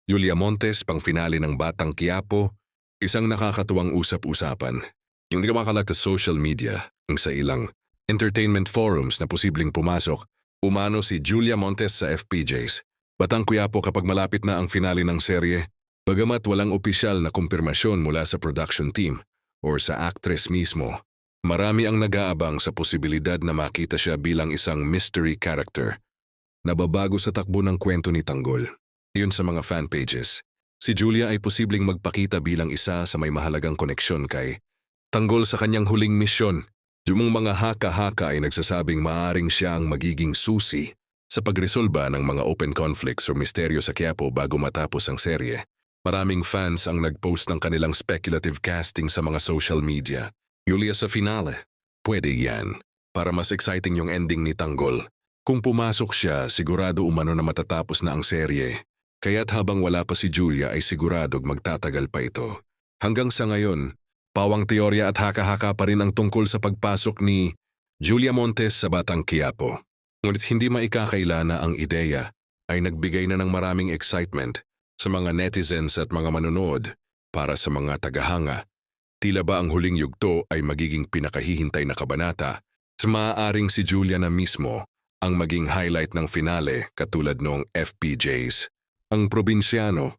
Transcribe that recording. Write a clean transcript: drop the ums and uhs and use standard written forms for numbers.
Julia Montes, pang-finale ng Batang Quiapo, isang nakakatuwang usap-usapan. Yung di kumakalat sa social media, ang sa ilang entertainment forums na posibleng pumasok, umano si Julia Montes sa FPJs. Batang Quiapo kapag malapit na ang finale ng serye, bagamat walang opisyal na kumpirmasyon mula sa production team or sa actress mismo, marami ang nag-aabang sa posibilidad na makita siya bilang isang mystery character na babago sa takbo ng kwento ni Tanggol. Iyon sa mga fan pages, si Julia ay posibleng magpakita bilang isa sa may mahalagang koneksyon kay Tanggol sa kanyang huling misyon. Yung mga haka-haka ay nagsasabing maaring siya ang magiging susi sa pagresolba ng mga open conflicts o misteryo sa Quiapo bago matapos ang serye. Maraming fans ang nag-post ng kanilang speculative casting sa mga social media. Julia sa finale. Pwede yan. Para mas exciting yung ending ni Tanggol. Kung pumasok siya, sigurado umano na matatapos na ang serye. Kaya't habang wala pa si Julia ay siguradong magtatagal pa ito. Hanggang sa ngayon, pawang teorya at haka-haka pa rin ang tungkol sa pagpasok ni Julia Montes sa Batang Quiapo. Ngunit hindi maikakaila na ang ideya ay nagbigay na ng maraming excitement sa mga netizens at mga manonood para sa mga tagahanga. Tila ba ang huling yugto ay magiging pinakahihintay na kabanata sa maaaring si Julia na mismo ang maging highlight ng finale katulad noong FPJs. Ang probinsyano